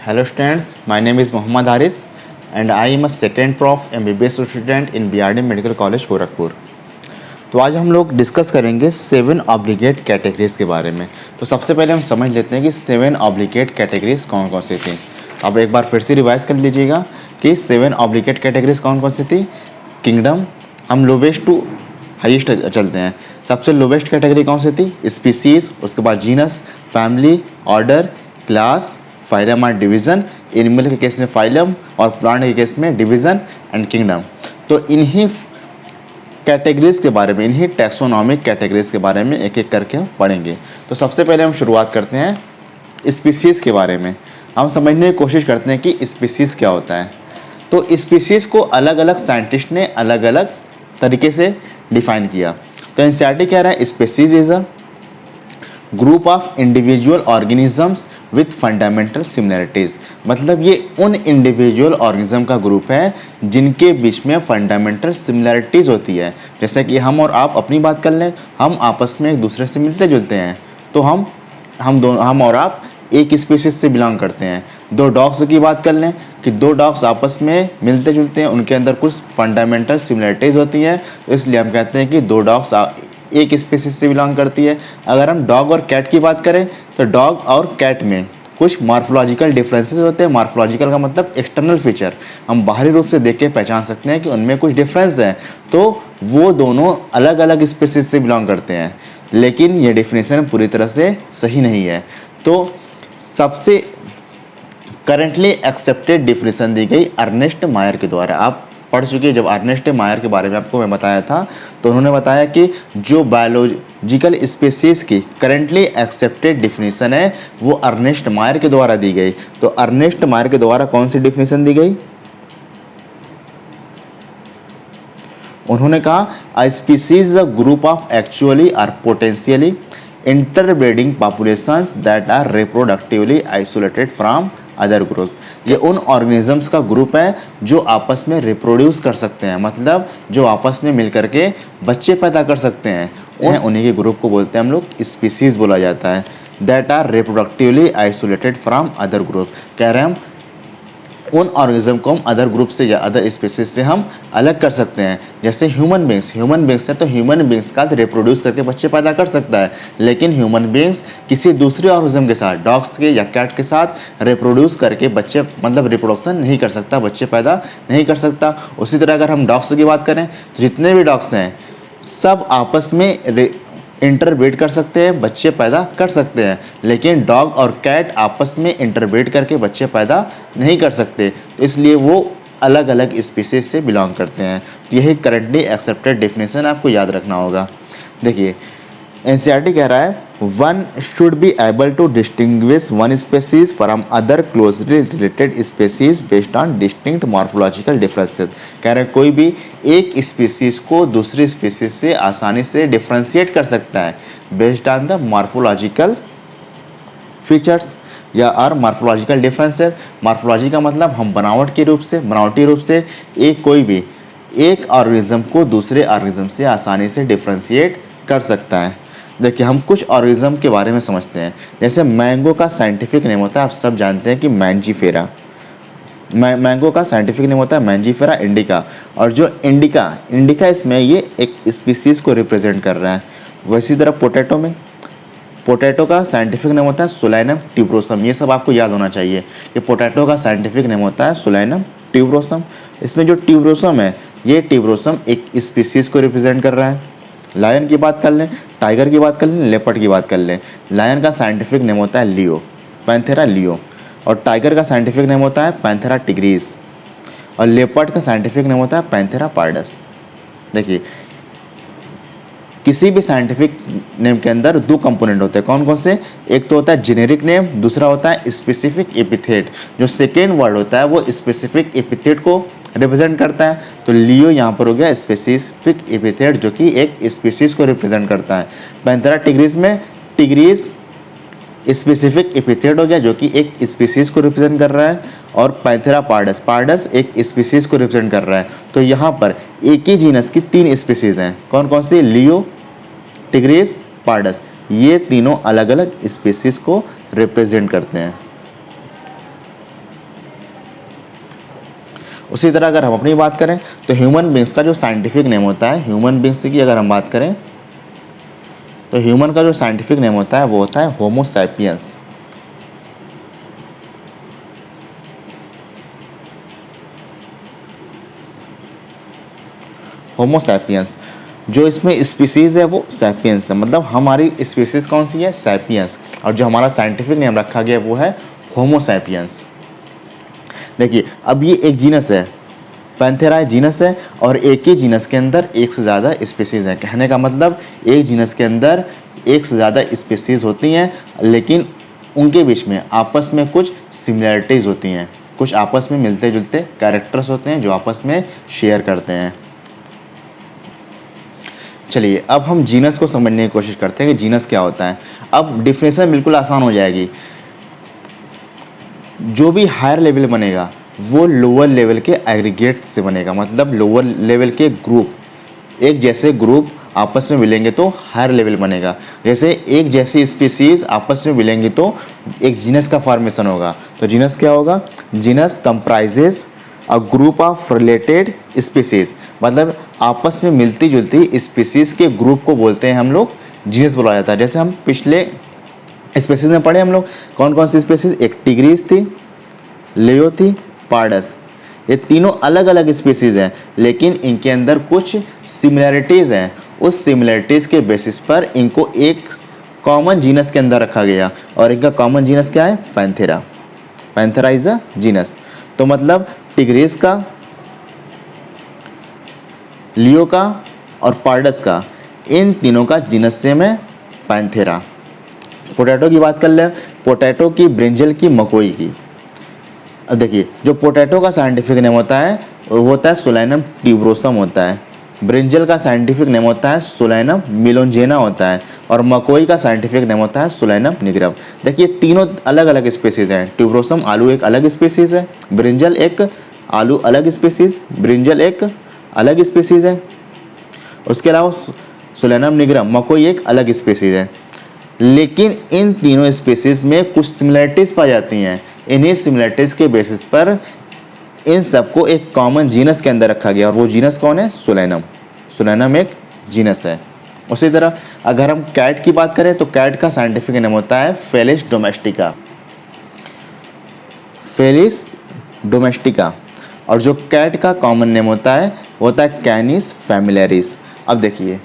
Hello students, my name is Mohammad Haris and I am a second prof MBBS student in BRD medical college Gorakhpur. तो आज हम लोग discuss करेंगे 7 obligate categories के बारे में। तो सबसे पहले हम समझ लेते हैं कि 7 ऑब्लिगेट कैटेगरीज कौन कौन सी थी। अब एक बार फिर से रिवाइज कर लीजिएगा कि 7 ऑब्लिगेट कैटेगरीज कौन कौन सी थी। किंगडम, हम लोवेस्ट टू हाईएस्ट चलते हैं। सबसे लोवेस्ट कैटेगरी कौन सी थी? स्पीसीज, उसके बाद genus, family, order, class, phylum और डिवीज़न। एनिमल के केस में फाइलम और प्लांट के केस में डिवीज़न एंड किंगडम। तो इन्हीं कैटेगरीज के बारे में, इन्हीं टैक्सोनॉमिक कैटेगरीज के बारे में एक एक करके हम पढ़ेंगे। तो सबसे पहले हम शुरुआत करते हैं स्पीसीज़ के बारे में। हम समझने की कोशिश करते हैं कि स्पीसीज़ क्या होता है। तो स्पीसीज़ को अलग अलग साइंटिस्ट ने अलग अलग तरीके से डिफाइन किया। तो एनसीईआरटी कह रहा है species is a group of individual organisms with fundamental similarities. मतलब ये उन इंडिविजुअल ऑर्गेनिज्म का ग्रुप है जिनके बीच में फंडामेंटल सिमिलरिटीज़ होती है। जैसे कि हम और आप अपनी बात कर लें, हम आपस में एक दूसरे से मिलते जुलते हैं। तो हम और आप एक स्पीसीज से बिलोंग करते हैं। दो डॉग्स की बात कर लें कि दो डॉग्स आपस में मिलते जुलते हैं, उनके अंदर कुछ फंडामेंटल सिमिलरिटीज़ होती हैं। तो इसलिए हम कहते हैं कि दो डॉग्स एक स्पीसीज से बिलोंग करती है। अगर हम डॉग और कैट की बात करें तो डॉग और कैट में कुछ मॉर्फोलॉजिकल डिफरेंसेस होते हैं। मॉर्फोलॉजिकल का मतलब एक्सटर्नल फीचर, हम बाहरी रूप से देख के पहचान सकते हैं कि उनमें कुछ डिफरेंस है। तो वो दोनों अलग अलग स्पीसीज से बिलोंग करते हैं, लेकिन ये डेफिनेशन पूरी तरह से सही नहीं है। तो सबसे करेंटली एक्सेप्टेड डेफिनेशन दी गई अर्नेस्ट मायर के द्वारा। आप पढ़ चुके हैं, जब अर्नेस्ट मायर के बारे में आपको मैं बताया था तो उन्होंने बताया कि जो बायोलॉजिकल स्पीसीज की करेंटली एक्सेप्टेड डेफिनेशन है वो अर्नेस्ट मायर के द्वारा दी गई। तो अर्नेस्ट मायर के द्वारा कौन सी डेफिनेशन दी गई? उन्होंने कहा a species a group of actually और potentially interbreeding populations that are reproductively isolated from other groups. ये उन ऑर्गेनिजम्स का ग्रुप है जो आपस में रिप्रोड्यूस कर सकते हैं, मतलब जो आपस में मिल करके बच्चे पैदा कर सकते हैं। उन्हीं के ग्रुप को बोलते हैं हम लोग स्पीसीज बोला जाता है। That are reproductively isolated from other group. कह रहे हैं हम उन ऑर्गेनिज्म को हम अदर ग्रुप से या अदर स्पीसीज से हम अलग कर सकते हैं। जैसे ह्यूमन बींग्स है तो ह्यूमन बींग्स का रिप्रोड्यूस करके बच्चे पैदा कर सकता है, लेकिन ह्यूमन बींग्स किसी दूसरे ऑर्गेनिज्म के साथ, डॉग्स के या कैट के साथ रिप्रोड्यूस करके बच्चे मतलब रिप्रोडक्शन नहीं कर सकता, बच्चे पैदा नहीं कर सकता। उसी तरह अगर हम डॉग्स की बात करें तो जितने भी डॉग्स हैं सब आपस में इंटरब्रीड कर सकते हैं, बच्चे पैदा कर सकते हैं, लेकिन डॉग और कैट आपस में इंटरब्रीड करके बच्चे पैदा नहीं कर सकते। तो इसलिए वो अलग अलग स्पीसीज से बिलोंग करते हैं। तो यही करंटली एक्सेप्टेड डेफिनेशन आपको याद रखना होगा। देखिए एनसीईआरटी कह रहा है one should be able to distinguish one species from other closely related species based on distinct morphological differences. कह रहे हैं कोई भी एक स्पीसीज को दूसरी स्पीसीज से आसानी से डिफ्रेंशिएट कर सकता है based on the morphological features या और मॉर्फोलॉजिकल डिफरेंसेस। मॉर्फोलॉजी का मतलब हम बनावटी रूप से कोई भी एक ऑर्गेनिज्म को दूसरे ऑर्गेनिज्म से आसानी से डिफ्रेंशिएट कर सकता है। देखिए हम कुछ ऑर्गेनिज्म के बारे में समझते हैं। जैसे मैंगो का साइंटिफिक नेम होता है, आप सब जानते हैं कि मैंजीफेरा। मैंगो का साइंटिफिक नेम होता है मैंजीफेरा इंडिका। और जो इंडिका इसमें ये एक स्पीसीज को रिप्रेजेंट कर रहा है। वैसी तरह पोटैटो का साइंटिफिक नेम होता है सोलैनम ट्यूबरोसम। ये सब आपको याद होना चाहिए कि पोटैटो का साइंटिफिक नेम होता है सोलैनम ट्यूबरोसम। इसमें जो ट्यूबरोसम है ये ट्यूबरोसम एक स्पीसीज को रिप्रेजेंट कर रहा है। लायन की बात कर लें, टाइगर की बात कर लें, लेपर्ड की बात कर लें। लायन का साइंटिफिक नेम होता है लियो, पैंथेरा लियो। और टाइगर का साइंटिफिक नेम होता है पैंथेरा टिग्रिस। और लेपर्ड का साइंटिफिक नेम होता है पैंथेरा पार्डस। देखिए किसी भी साइंटिफिक नेम के अंदर दो कंपोनेंट होते हैं। कौन कौन से? एक तो होता है जेनेरिक नेम, दूसरा होता है स्पेसिफिक एपिथेट। जो सेकेंड वर्ड होता है वो स्पेसिफिक एपिथेट को रिप्रेजेंट करता है। तो लियो यहाँ पर हो गया स्पेसिफिक एपिथेट जो कि एक स्पीसीज को रिप्रेजेंट करता है। पैंथेरा टिग्रिस में टिग्रिस स्पेसिफिक एपिथेट हो गया जो कि एक स्पीसीज को रिप्रेजेंट कर रहा है। और पैंथेरा पार्डस एक स्पीसीज को रिप्रेजेंट कर रहा है। तो यहाँ पर एक ही जीनस की 3 स्पीसीज हैं। कौन कौन सी? लियो, टिग्रिस, पार्डस। ये तीनों अलग अलग स्पीसीज को रिप्रेजेंट करते हैं। उसी तरह अगर हम अपनी बात करें तो ह्यूमन बींग्स का जो साइंटिफिक नेम होता है, ह्यूमन बींग्स की अगर हम बात करें तो ह्यूमन का जो साइंटिफिक नेम होता है वो होता है होमो सैपियंस। Homo sapiens. जो इसमें स्पीसीज है वो सैपियंस है, मतलब हमारी स्पीसीज कौन सी है, सैपियंस। और जो हमारा साइंटिफिक नेम रखा गया वो है होमो सैपियंस। देखिए अब ये एक जीनस है, पैंथेरा जीनस है, और एक ही जीनस के अंदर एक से ज़्यादा स्पीसीज हैं। कहने का मतलब एक जीनस के अंदर एक से ज़्यादा स्पीसीज होती हैं, लेकिन उनके बीच में आपस में कुछ सिमिलरिटीज़ होती हैं, कुछ आपस में मिलते जुलते कैरेक्टर्स होते हैं जो आपस में शेयर करते हैं। चलिए अब हम जीनस को समझने की कोशिश करते हैं कि जीनस क्या होता है। अब डिफिनेशन बिल्कुल आसान हो जाएगी। जो भी हायर लेवल बनेगा वो लोअर लेवल के एग्रीगेट से बनेगा, मतलब लोअर लेवल के ग्रुप, एक जैसे ग्रुप आपस में मिलेंगे तो हायर लेवल बनेगा। जैसे एक जैसी स्पीसीज आपस में मिलेंगी तो एक जीनस का फॉर्मेशन होगा। तो जीनस क्या होगा, genus comprises a group of related species, मतलब आपस में मिलती जुलती स्पीसीज के ग्रुप को बोलते हैं हम लोग जीनस बोला जाता है। जैसे हम पिछले स्पीसीज में पढ़े हम लोग कौन कौन सी स्पीसीज, एक टिग्रीज थी, लेओ थी, पार्डस, ये तीनों अलग अलग स्पीसीज हैं लेकिन इनके अंदर कुछ सिमिलरिटीज़ हैं। उस सिमिलरिटीज़ के बेसिस पर इनको एक कॉमन जीनस के अंदर रखा गया, और इनका कॉमन जीनस क्या है, Panthera. Panthera is a genus. तो मतलब टिग्रीज का, लियो का और पार्डस का, इन तीनों का जीनस सेम है पैंथेरा। पोटैटो की बात कर ले, पोटैटो की, ब्रिंजल की, मकोई की। अब देखिए जो पोटैटो का साइंटिफिक नेम होता है वो होता है सोलैनम ट्यूबरोसम होता है, ब्रिंजल का साइंटिफिक नेम होता है सोलैनम मिलोंजेना होता है, और मकोई का साइंटिफिक नेम होता है सोलैनम निग्रम। देखिए तीनों अलग अलग स्पीसीज हैं। ट्यूबरोसम आलू एक अलग स्पीसीज है, ब्रिंजल एक आलू अलग स्पीसीज, ब्रिंजल एक अलग स्पीसीज है। उसके अलावा सोलैनम निग्रम मकोई एक अलग स्पीसीज है, लेकिन इन तीनों स्पीसीज में कुछ सिमिलरिटीज़ पाई जाती हैं। इन्हीं सिमिलरिटीज़ के बेसिस पर इन सबको एक कॉमन जीनस के अंदर रखा गया, और वो जीनस कौन है, सोलैनम। सोलैनम एक जीनस है। उसी तरह अगर हम कैट की बात करें तो कैट का साइंटिफिक नेम होता है फेलिस डोमेस्टिका, फेलिस डोमेस्टिका। और जो कैट का कॉमन नेम होता है कैनिस फैमिलियरिस। अब देखिए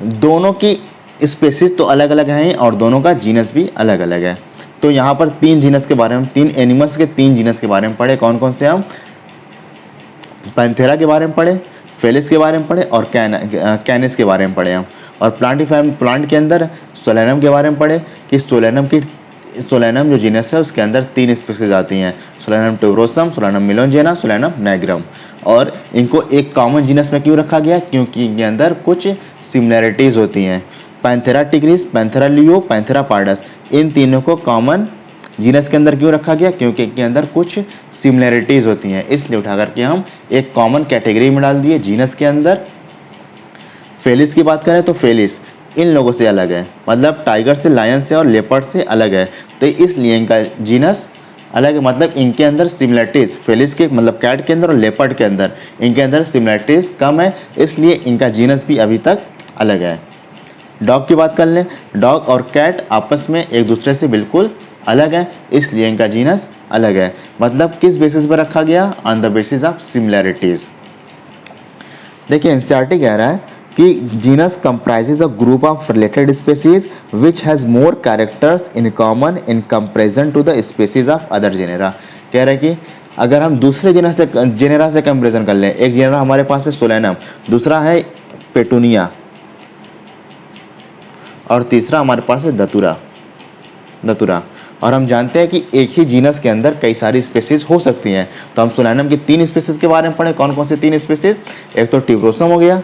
दोनों की स्पेसीज तो अलग अलग हैं और दोनों का जीनस भी अलग अलग है। तो यहाँ पर तीन जीनस के बारे में, तीन एनिमल्स के तीन जीनस के बारे में पढ़े। कौन कौन से हम, पैंथेरा के बारे में पढ़े, फेलिस के बारे में पढ़े और कैनिस के बारे में पढ़े हम। और प्लांट के अंदर सोलैनम के बारे में पढ़े कि सोलैनम जो जीनस है उसके अंदर तीन स्पीसीज आती हैं, Solanum tuberosum, Solanum melongena, Solanum nigrum. और इनको एक कॉमन जीनस में क्यों रखा गया, क्योंकि इनके अंदर कुछ सिमिलरिटीज़ होती हैं। Panthera tigris, Panthera leo, Panthera pardus, इन तीनों को कॉमन जीनस के अंदर क्यों रखा गया, क्योंकि इनके अंदर कुछ सिमिलरिटीज़ होती हैं, इसलिए उठा करके हम एक कॉमन कैटेगरी में डाल दिए जीनस के अंदर। फेलिस की बात करें तो फेलिस इन लोगों से अलग है, मतलब टाइगर से, लायन से और लेपर्ड से अलग है, तो इसलिए इनका जीनस अलग है। मतलब इनके अंदर सिमिलरिटीज़, फेलिस के मतलब कैट के अंदर और लेपर्ड के अंदर इनके अंदर सिमिलरिटीज़ कम है, इसलिए इनका जीनस भी अभी तक अलग है। डॉग की बात कर लें, डॉग और कैट आपस में एक दूसरे से बिल्कुल अलग है, इसलिए इनका जीनस अलग है। मतलब किस बेसिस पर रखा गया, on the basis of similarities. देखिए एनसीईआरटी कह रहा है कि genus comprises a group of related species which has more characters in common in comparison to the species of other genera. कह रहे हैं कि अगर हम दूसरे जेनेरा से कंपेरिजन कर लें, एक जेनेरा हमारे पास है सोलैनम, दूसरा है पेटूनिया और तीसरा हमारे पास है दतुरा। और हम जानते हैं कि एक ही जीनस के अंदर कई सारी स्पीसीज हो सकती हैं। तो हम सोलैनम की तीन स्पीसीज के बारे में पढ़े। कौन कौन सी तीन स्पीसीज, एक तो ट्यूबरोसम हो गया,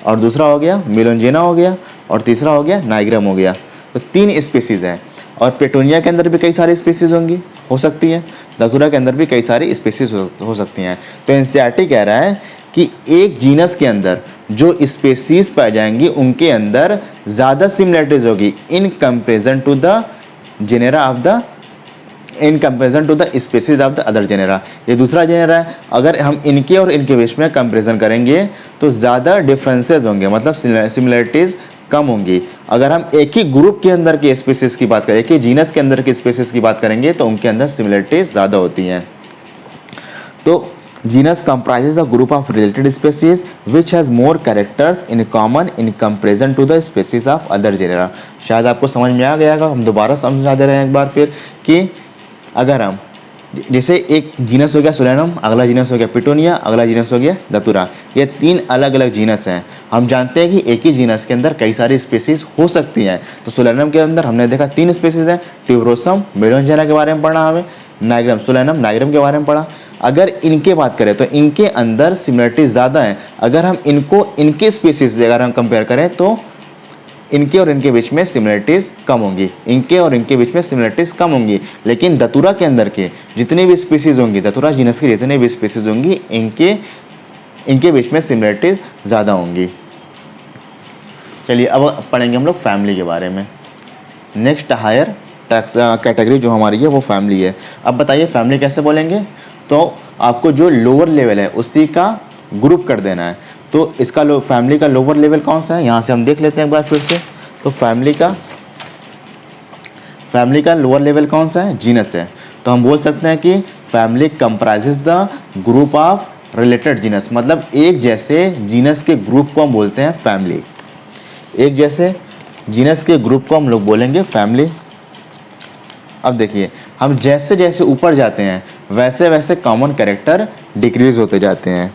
और दूसरा हो गया मिलोंजेना हो गया, और तीसरा हो गया नाइग्रम हो गया। तो तीन स्पीसीज हैं। और पेटूनिया के अंदर भी कई सारी स्पीसीज होंगी, हो सकती हैं, दतुरा के अंदर भी कई सारी स्पीसीज हो सकती हैं। तो एनसीईआरटी कह रहा है कि एक जीनस के अंदर जो स्पीसीज पाई जाएंगी उनके अंदर ज़्यादा सिमिलरिटीज होगी in comparison to the genera of the in comparison to the species of the other genera. ये दूसरा जेनेरा है, अगर हम इनके और इनके बीच में कंपेरिजन करेंगे तो ज़्यादा डिफरेंसेस होंगे, मतलब सिमिलरिटीज़ कम होंगी। अगर हम एक ही ग्रुप के अंदर की स्पीसीज की बात करें, एक ही जीनस के अंदर की स्पीसीज की बात करेंगे तो उनके अंदर सिमिलरिटीज़ ज़्यादा होती हैं। तो genus comprises a group of related species which has more characters in common in comparison to the species of other genera। शायद आपको समझ में आ गया होगा, हम दोबारा समझा दे रहे हैं एक बार फिर कि अगर हम जैसे एक जीनस हो गया सोलेनम, अगला जीनस हो गया पिटोनिया, अगला जीनस हो गया दतुरा, ये 3 अलग अलग जीनस हैं। हम जानते हैं कि एक ही जीनस के अंदर कई सारी स्पीसीज हो सकती हैं। तो सोलेनम के अंदर हमने देखा 3 स्पीसीज हैं, ट्यूबरोसम मेलोंजेना के बारे में पढ़ा, हमें नाइग्रम सोलेनम नाइग्रम के बारे में पढ़ा। अगर इनके बात करें तो इनके अंदर सिमिलरिटीज ज़्यादा हैं। अगर हम इनको इनके स्पीसीज से अगर हम कंपेयर करें तो इनके और इनके बीच में सिमिलरिटीज़ कम होंगी, इनके और इनके बीच में सिमिलरिटीज़ कम होंगी। लेकिन दतुरा के अंदर के जितने भी स्पीसीज़ होंगी, दतुरा जीनस की जितने भी स्पीसीज़ होंगी, इनके बीच में सिमिलरिटीज़ ज़्यादा होंगी। चलिए अब पढ़ेंगे हम लोग फैमिली के बारे में। नेक्स्ट हायर टैक्स कैटेगरी जो हमारी है वो फैमिली है। अब बताइए फैमिली कैसे बोलेंगे? तो आपको जो लोअर लेवल है उसी का ग्रुप कर देना है। तो इसका फैमिली का लोअर लेवल कौन सा है, यहाँ से हम देख लेते हैं एक बार फिर से। तो फैमिली का लोअर लेवल कौन सा है? जीनस है। तो हम बोल सकते हैं कि family comprises the group of related genus, मतलब एक जैसे जीनस के ग्रुप को हम बोलते हैं फैमिली। एक जैसे जीनस के ग्रुप को हम लोग बोलेंगे फैमिली। अब देखिए, हम जैसे जैसे ऊपर जाते हैं वैसे वैसे कॉमन कैरेक्टर डिक्रीज होते जाते हैं।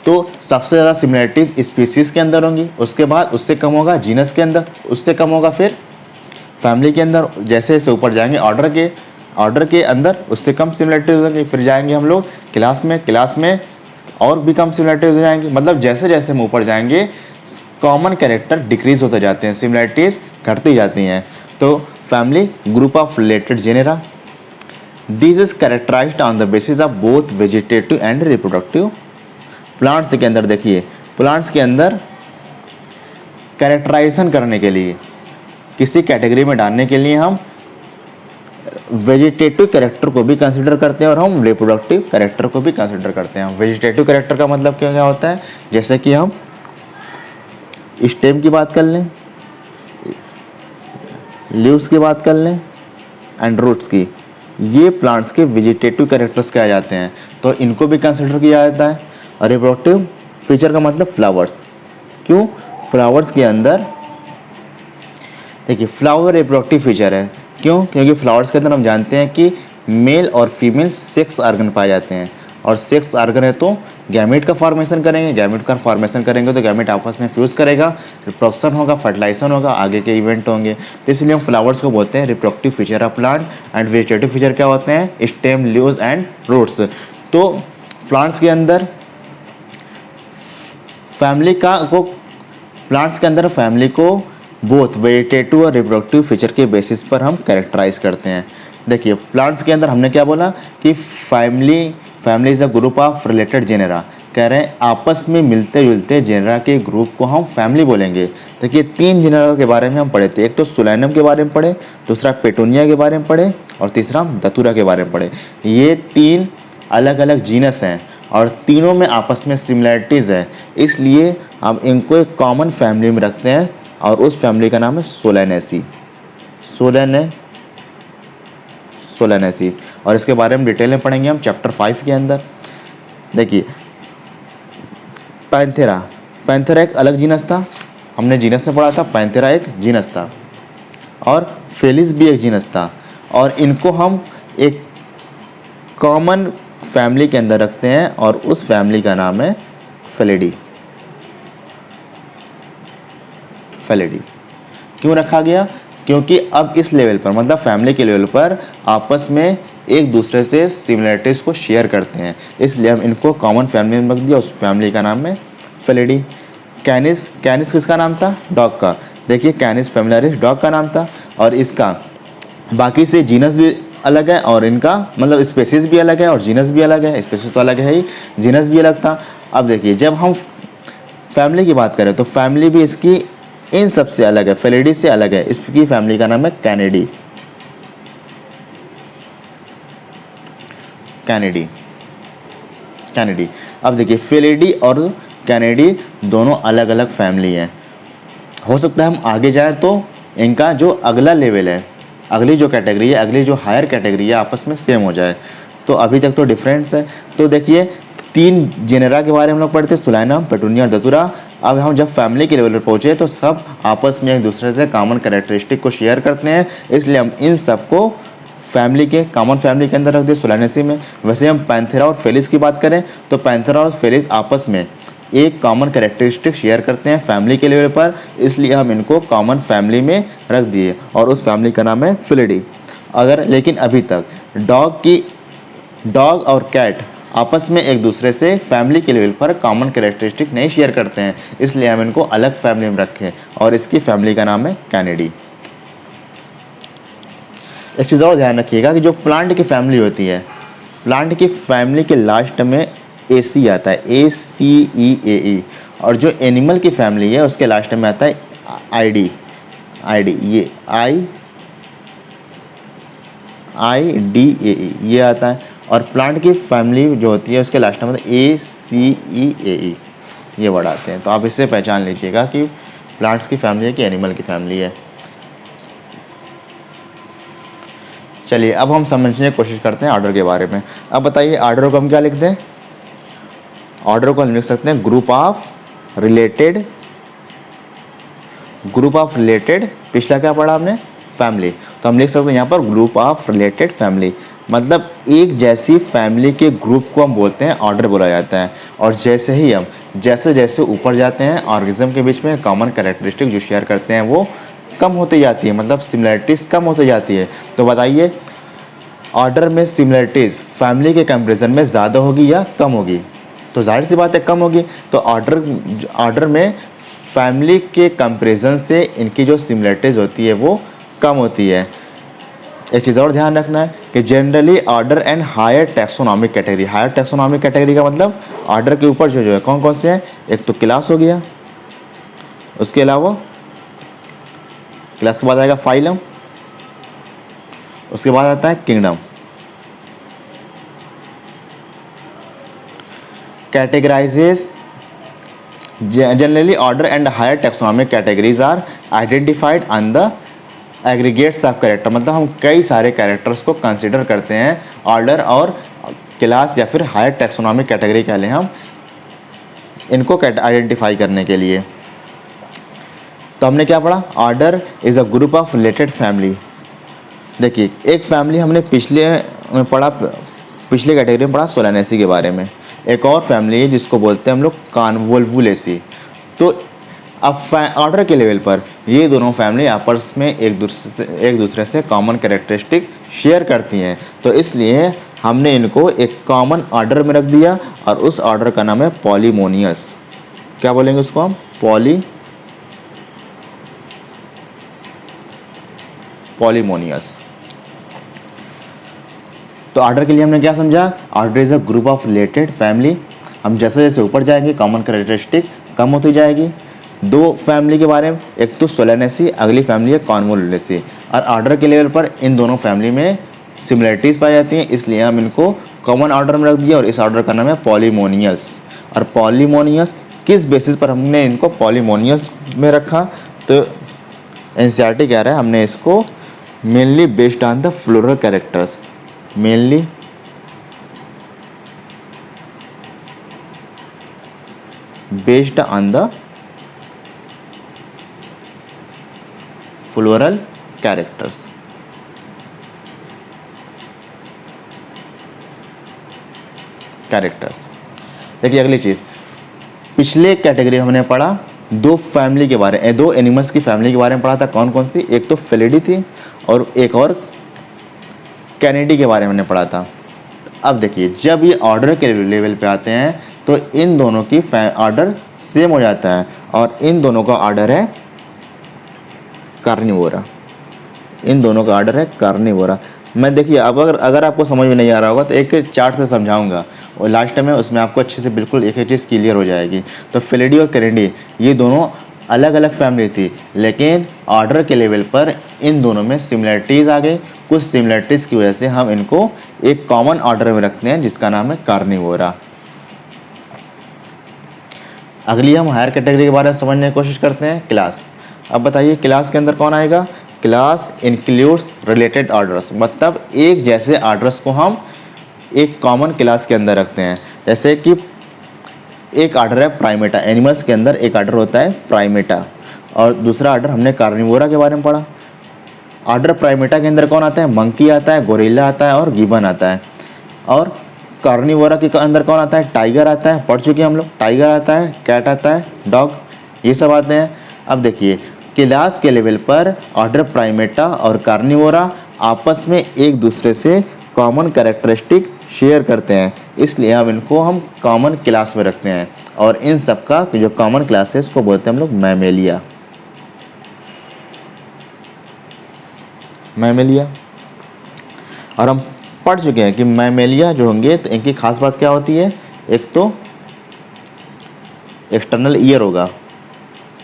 तो सबसे ज़्यादा सिमिलरिटीज़ स्पीसीज़ के अंदर होंगी, उसके बाद उससे कम होगा जीनस के अंदर, उससे कम होगा फिर फैमिली के अंदर। जैसे जैसे ऊपर जाएंगे ऑर्डर के अंदर उससे कम सिमिलरिटीज़ होंगी। फिर जाएंगे हम लोग क्लास में और भी कम सिमिलरिटीज़ हो जाएंगी। मतलब जैसे जैसे हम ऊपर जाएंगे कॉमन कैरेक्टर डिक्रीज होते जाते हैं, सिमिलरिटीज़ घटती जाती हैं। तो family group of related genera, this is characterized on the basis of both vegetative and reproductive. Plants के अंदर देखिए, प्लांट्स के अंदर कैरेक्टराइजेशन करने के लिए, किसी कैटेगरी में डालने के लिए हम वेजिटेटिव कैरेक्टर को भी कंसिडर करते हैं और हम रिप्रोडक्टिव कैरेक्टर को भी कंसिडर करते हैं। वेजिटेटिव कैरेक्टर का मतलब क्या क्या होता है? जैसे कि हम स्टेम की बात कर लें, लीव्स की बात कर लें एंड रूट्स की, ये प्लांट्स के वेजिटेटिव कैरेक्टर्स कहे जाते हैं। तो इनको भी कंसिडर किया जाता है। और रिप्रोडक्टिव फीचर का मतलब फ्लावर्स। क्यों? फ्लावर्स के अंदर देखिए, फ्लावर रिप्रोडक्टिव फीचर है। क्यों? क्योंकि फ्लावर्स के अंदर हम जानते हैं कि मेल और फीमेल सेक्स ऑर्गन पाए जाते हैं, और सेक्स ऑर्गन है तो गैमेट का फॉर्मेशन करेंगे, गैमेट का फॉर्मेशन करेंगे तो गैमेट आपस में फ्यूज़ करेगा, रिप्रोडक्शन होगा, फर्टिलाइजेशन होगा, आगे के इवेंट होंगे। तो इसलिए हम फ्लावर्स को बोलते हैं reproductive feature of plant. And vegetative feature क्या होते हैं? Stem, leaves and roots. तो प्लांट्स के अंदर फैमिली को बोथ वेजिटेटिव और रिप्रोडक्टिव फीचर के बेसिस पर हम कैरेक्टराइज करते हैं। देखिए, प्लांट्स के अंदर हमने क्या बोला कि family is a group of related genera. कह रहे हैं आपस में मिलते जुलते जेनेरा के ग्रुप को हम फैमिली बोलेंगे। देखिए, 3 जेनेरा के बारे में हम पढ़े थे। एक तो सोलेनम के बारे में पढ़े, दूसरा पेटूनिया के बारे में पढ़े, और तीसरा दतुरा के बारे में पढ़े। ये 3 अलग अलग जीनस हैं और तीनों में आपस में सिमिलरिटीज़ है, इसलिए हम इनको एक कॉमन फैमिली में रखते हैं और उस फैमिली का नाम है सोलेनेसी। सोलेनेसी। और इसके बारे में डिटेल में पढ़ेंगे हम चैप्टर 5 के अंदर। देखिए, पैंथेरा एक अलग जीनस था, हमने जीनस में पढ़ा था। पैंथेरा एक जीनस था और फेलिस भी एक जीनस था, और इनको हम एक कॉमन फैमिली के अंदर रखते हैं और उस फैमिली का नाम है फेलिडी। क्यों रखा गया? क्योंकि अब इस लेवल पर, मतलब फैमिली के लेवल पर, आपस में एक दूसरे से सिमिलरिटीज़ को शेयर करते हैं, इसलिए हम इनको कॉमन फैमिली में रख दिया। उस फैमिली का नाम है फेलिडी। कैनिस किसका नाम था? डॉग का। देखिए, कैनिस फैमिलियारिस डॉग का नाम था, और इसका बाकी से जीनस भी अलग है और इनका मतलब स्पेसीज भी अलग है और जीनस भी अलग है। स्पेसीज तो अलग है ही, जीनस भी अलग था। अब देखिए, जब हम फैमिली की बात करें तो फैमिली भी इसकी इन सबसे अलग है, फेलिडी से अलग है। इसकी फैमिली का नाम है कैनिडी। कैनिडी। कैनिडी। अब देखिए फेलिडी और कैनिडी दोनों अलग अलग फैमिली हैं। हो सकता है हम आगे जाएं तो इनका जो अगला लेवल है, अगली जो कैटेगरी है, अगली जो हायर कैटेगरी है, आपस में सेम हो जाए। तो अभी तक तो डिफरेंस है। तो देखिए 3 जेनेरा के बारे में हम लोग पढ़ते, सुलाइनम, पेटूनिया और धतूरा। अब हम जब फैमिली के लेवल पर पहुँचे तो सब आपस में एक दूसरे से कॉमन कैरेक्टरिस्टिक को शेयर करते हैं, इसलिए हम इन सबको फैमिली के कॉमन फैमिली के अंदर रख दिए सोलानेसी में। वैसे हम पैंथेरा और फेलिस की बात करें तो पैंथेरा और फेलिस आपस में एक कॉमन कैरेक्टरिस्टिक शेयर करते हैं फैमिली के लेवल पर, इसलिए हम इनको कॉमन फैमिली में रख दिए और उस फैमिली का नाम है फेलिडी। अगर लेकिन अभी तक डॉग और कैट आपस में एक दूसरे से फैमिली के लेवल पर कॉमन कैरेक्टरिस्टिक नहीं शेयर करते हैं, इसलिए हम इनको अलग फैमिली में रखें और इसकी फैमिली का नाम है कैनिडी। एक चीज़ और ध्यान रखिएगा कि जो प्लांट की फैमिली होती है, प्लांट की फैमिली के लास्ट में AC आता है, ACEAE, और जो एनिमल की फैमिली है उसके लास्ट में आता है ID, ये IDAE ये आता है। और प्लांट की फैमिली जो होती है उसके लास्ट में ACEAE ये वर्ड आते हैं। तो आप इससे पहचान लीजिएगा कि प्लांट्स की फैमिली है कि एनिमल की फैमिली है। चलिए अब हम समझने की कोशिश करते हैं ऑर्डर के बारे में। अब बताइए ऑर्डर को हम क्या लिखते हैं? ऑर्डर को हम लिख सकते हैं ग्रुप ऑफ रिलेटेड, पिछला क्या पढ़ा आपने? फैमिली। तो हम लिख सकते हैं यहाँ पर ग्रुप ऑफ रिलेटेड फैमिली, मतलब एक जैसी फैमिली के ग्रुप को हम बोलते हैं ऑर्डर बोला जाता है। और जैसे ही हम जैसे ऊपर जाते हैं ऑर्गेनिज्म के बीच में कॉमन कैरेक्टरिस्टिक जो शेयर करते हैं वो कम होती जाती है, मतलब सिमिलरिटीज़ कम होती जाती है। तो बताइए ऑर्डर में सिमिलरिटीज़ फैमिली के कंपैरिजन में ज़्यादा होगी या कम होगी? तो जाहिर सी बात है कम होगी। तो ऑर्डर में फैमिली के कंपैरिजन से इनकी जो सिमिलरिटीज़ होती है वो कम होती है। एक चीज़ और ध्यान रखना है कि generally order and higher taxonomic category, higher taxonomic category का मतलब ऑर्डर के ऊपर जो है कौन कौन से हैं? एक तो क्लास हो गया, उसके अलावा क्लास के बाद आएगा फाइलम, उसके बाद आता है kingdom. Categorizes generally order and higher taxonomic categories are identified on the aggregates of character, मतलब हम कई सारे कैरेक्टर्स को कंसिडर करते हैं ऑर्डर और क्लास या फिर हायर टैक्सोनॉमिक कैटेगरी कह लें हम इनको आइडेंटिफाई करने के लिए। तो हमने क्या पढ़ा? Order is a group of related family. देखिए एक फैमिली हमने पिछले कैटेगरी में पढ़ा सोलानेसी के बारे में। एक और फैमिली है जिसको बोलते हैं हम लोग कॉन्वोल्वुलेसी। तो अब ऑर्डर के लेवल पर ये दोनों फैमिली आपस में एक दूसरे से कॉमन कैरेक्टरिस्टिक शेयर करती हैं, तो इसलिए हमने इनको एक कॉमन ऑर्डर में रख दिया और उस ऑर्डर का नाम है पॉलीमोनियस। क्या बोलेंगे उसको हम? पॉलीमोनियस। तो ऑर्डर के लिए हमने क्या समझा? Order is a group of related family. हम जैसे जैसे ऊपर जाएंगे कॉमन कैरेक्टरिस्टिक कम होती जाएगी। दो फैमिली के बारे में, एक तो सोलानेसी, अगली फैमिली है कॉन्वोल्वुलेसी। और ऑर्डर के लेवल पर इन दोनों फैमिली में सिमिलरिटीज़ पाई जाती हैं, इसलिए हम इनको कॉमन ऑर्डर में रख दिया और इस ऑर्डर का नाम है पॉलीमोनियस। और पॉलीमोनियस किस बेसिस पर हमने इनको पॉलीमोनियस में रखा? तो एनसीईआरटी कह रहा है हमने इसको mainly based on the floral characters, mainly based on the floral characters. देखिए अगली चीज़, पिछले कैटेगरी हमने पढ़ा दो फैमिली के बारे में, दो एनिमल्स की फैमिली के बारे में पढ़ा था। कौन कौन सी? एक तो फेलिडी थी और एक और कैनिडी के बारे में हमने पढ़ा था। अब देखिए जब ये ऑर्डर के लेवल पे आते हैं तो इन दोनों की ऑर्डर सेम हो जाता है और इन दोनों का ऑर्डर है कार्निवोरा। इन दोनों का ऑर्डर है कार्निवोरा। मैं देखिए अब अगर आपको समझ में नहीं आ रहा होगा तो एक चार्ट से समझाऊंगा और लास्ट में उसमें आपको अच्छे से बिल्कुल एक चीज़ क्लियर हो जाएगी। तो फेलिडी और कैनिडी ये दोनों अलग अलग फैमिली थी, लेकिन ऑर्डर के लेवल पर इन दोनों में सिमिलरिटीज़ आ गई कुछ सिमिलरिटीज़ की वजह से हम इनको एक कॉमन ऑर्डर में रखते हैं जिसका नाम है कार्निवोरा। अगली हम हायर कैटेगरी के बारे में समझने की कोशिश करते हैं, क्लास। अब बताइए क्लास के अंदर कौन आएगा? क्लास इंक्लूड्स रिलेटेड ऑर्डर्स, मतलब एक जैसे ऑर्डर्स को हम एक कॉमन क्लास के अंदर रखते हैं। जैसे कि एक ऑर्डर है प्राइमेटा, एनिमल्स के अंदर एक ऑर्डर होता है प्राइमेटा, और दूसरा ऑर्डर हमने कार्निवोरा के बारे में पढ़ा। ऑर्डर प्राइमेटा के अंदर कौन आता है? मंकी आता है, गोरिल्ला आता है और गिबन आता है। और कार्निवोरा के अंदर कौन आता है? टाइगर आता है, पढ़ चुके हैं हम लोग। टाइगर आता है, कैट आता है, डॉग, ये सब आते हैं। अब देखिए क्लास के लेवल पर ऑर्डर प्राइमेटा और कार्निवोरा आपस में एक दूसरे से कॉमन कैरेक्टरिस्टिक शेयर करते हैं, इसलिए हम कॉमन क्लास में रखते हैं। और इन सब का जो कॉमन क्लास है उसको बोलते हैं हम लोग मैमेलिया। मैमेलिया। और हम पढ़ चुके हैं कि मैमेलिया जो होंगे तो इनकी खास बात क्या होती है? एक तो एक्सटर्नल ईयर होगा,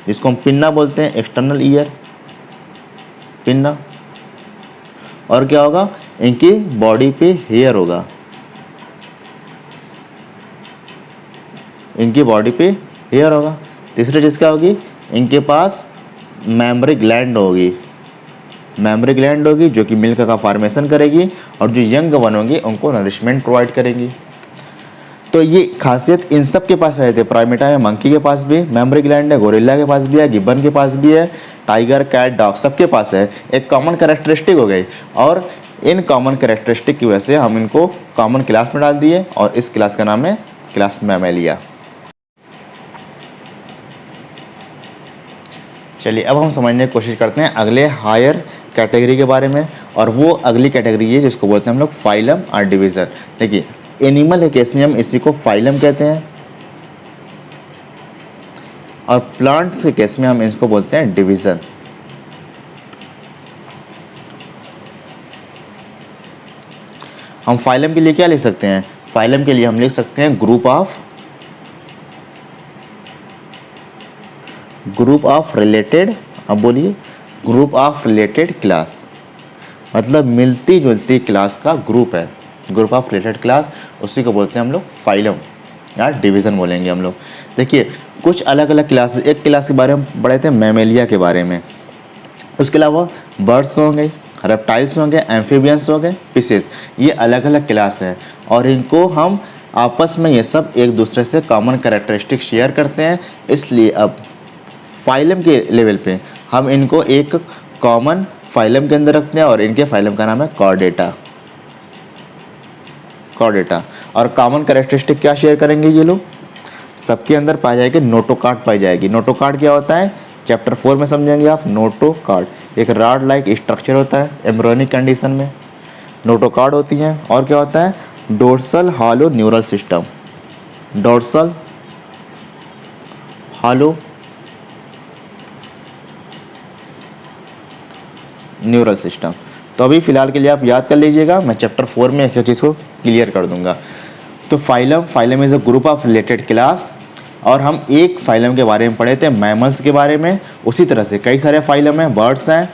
जिसको हम पिन्ना बोलते हैं, एक्सटर्नल ईयर, पिन्ना। और क्या होगा? इनकी बॉडी पे हेयर होगा, इनकी बॉडी पे हेयर होगा। तीसरी चीज़ क्या होगी? इनके पास मेमरी ग्लैंड होगी, मेमरी ग्लैंड होगी जो कि मिल्क का फॉर्मेशन करेगी और जो यंग वन होंगे उनको नरिशमेंट प्रोवाइड करेंगी। तो ये खासियत इन सब के पास रहती है। प्राइमेटा है, मंकी के पास भी मेमरी ग्लैंड है, गोरिल्ला के पास भी है, गिब्बन के पास भी है, टाइगर, कैट, डॉग सबके पास है। एक कॉमन कैरेक्टरिस्टिक हो गई, और इन कॉमन कैरेक्टरिस्टिक की वजह से हम इनको कॉमन क्लास में डाल दिए, और इस क्लास का नाम है क्लास मैमेलिया। चलिए अब हम समझने की कोशिश करते हैं अगले हायर कैटेगरी के बारे में, और वो अगली कैटेगरी है जिसको बोलते हैं हम लोग फाइलम और डिवीज़न। देखिए एनिमल के केस में हम इसी को फाइलम कहते हैं, और प्लांट्स के केस में हम इसको बोलते हैं डिवीज़न। हम फाइलम के लिए क्या लिख सकते हैं? फाइलम के लिए हम लिख सकते हैं ग्रुप ऑफ रिलेटेड, अब बोलिए, ग्रुप ऑफ रिलेटेड क्लास, मतलब मिलती जुलती क्लास का ग्रुप है, ग्रुप ऑफ रिलेटेड क्लास, उसी को बोलते हैं हम लोग फाइलम या डिवीज़न बोलेंगे हम लोग। देखिए कुछ अलग अलग क्लास, एक क्लास के बारे में पढ़े थे मैमेलिया के बारे में, उसके अलावा बर्ड्स होंगे, रेप्टाइल्स होंगे, एम्फीबियंस हो गए, फिशेस, ये अलग अलग क्लास हैं, और इनको हम आपस में ये सब एक दूसरे से कॉमन कैरेक्टरिस्टिक शेयर करते हैं। इसलिए अब फाइलम के लेवल पे हम इनको एक कॉमन फाइलम के अंदर रखते हैं, और इनके फाइलम का नाम है कॉर्डेटा। और कॉमन कैरेक्टरिस्टिक क्या शेयर करेंगे ये लोग? सबके अंदर पाई जाएगी नोटोकार्ड पाई जाएगी। नोटोकार्ड क्या होता है? चैप्टर 4 में समझेंगे आप। नोटोकार्ड एक रॉड लाइक स्ट्रक्चर होता है एम्ब्रियोनिक कंडीशन में, नोटोकार्ड होती हैं। और क्या होता है? Dorsal hollow neural system, dorsal hollow neural system. तो अभी फ़िलहाल के लिए आप याद कर लीजिएगा, मैं चैप्टर 4 में एक चीज़ को क्लियर कर दूंगा। तो phylum is a group of related class, और हम एक फाइलम के बारे में पढ़े थे मैमल्स के बारे में। उसी तरह से कई सारे फाइलम हैं, बर्ड्स हैं,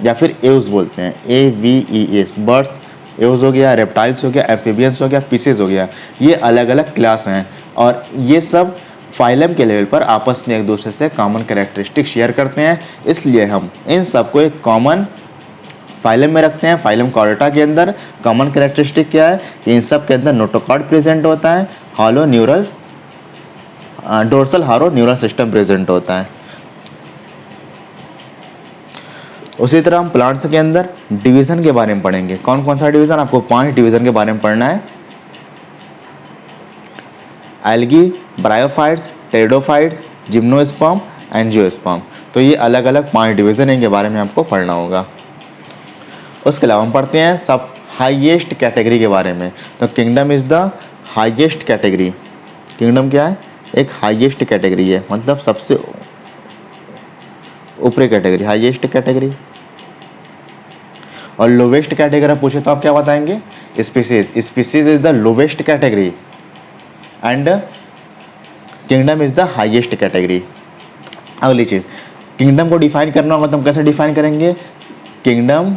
या फिर एव्स बोलते हैं, AVES, बर्ड्स, एव्स हो गया, रेप्टाइल्स हो गया, एम्फीबियंस हो गया, फिशेस हो गया। ये अलग अलग क्लास हैं, और ये सब फाइलम के लेवल पर आपस में एक दूसरे से कॉमन कैरेक्टरिस्टिक शेयर करते हैं। इसलिए हम इन सबको एक कॉमन फाइलम में रखते हैं। फाइलम कॉर्डेटा के अंदर कॉमन कैरेक्टरिस्टिक क्या है? इन सब के अंदर नोटोकॉर्ड प्रेजेंट होता है, hollow neural, dorsal hollow neural system present होता है। उसी तरह हम प्लांट्स के अंदर डिवीज़न के बारे में पढ़ेंगे। कौन कौन सा डिवीज़न? आपको 5 डिवीज़न के बारे में पढ़ना है। Algae, bryophytes, pteridophytes, gymnosperm, angiosperm. तो ये अलग अलग 5 डिवीज़न, इनके बारे में आपको पढ़ना होगा। उसके अलावा हम पढ़ते हैं सब हाईएस्ट कैटेगरी के बारे में। तो kingdom is the highest category. Kingdom क्या है? एक हाईएस्ट कैटेगरी है, मतलब सबसे ऊपरी कैटेगरी, हाईएस्ट कैटेगरी। और लोवेस्ट कैटेगरी पूछे तो आप क्या बताएंगे? Species. Species is the lowest category and kingdom is the highest category. अगली चीज़, किंगडम को डिफाइन करना होगा तो हम कैसे डिफाइन करेंगे? Kingdom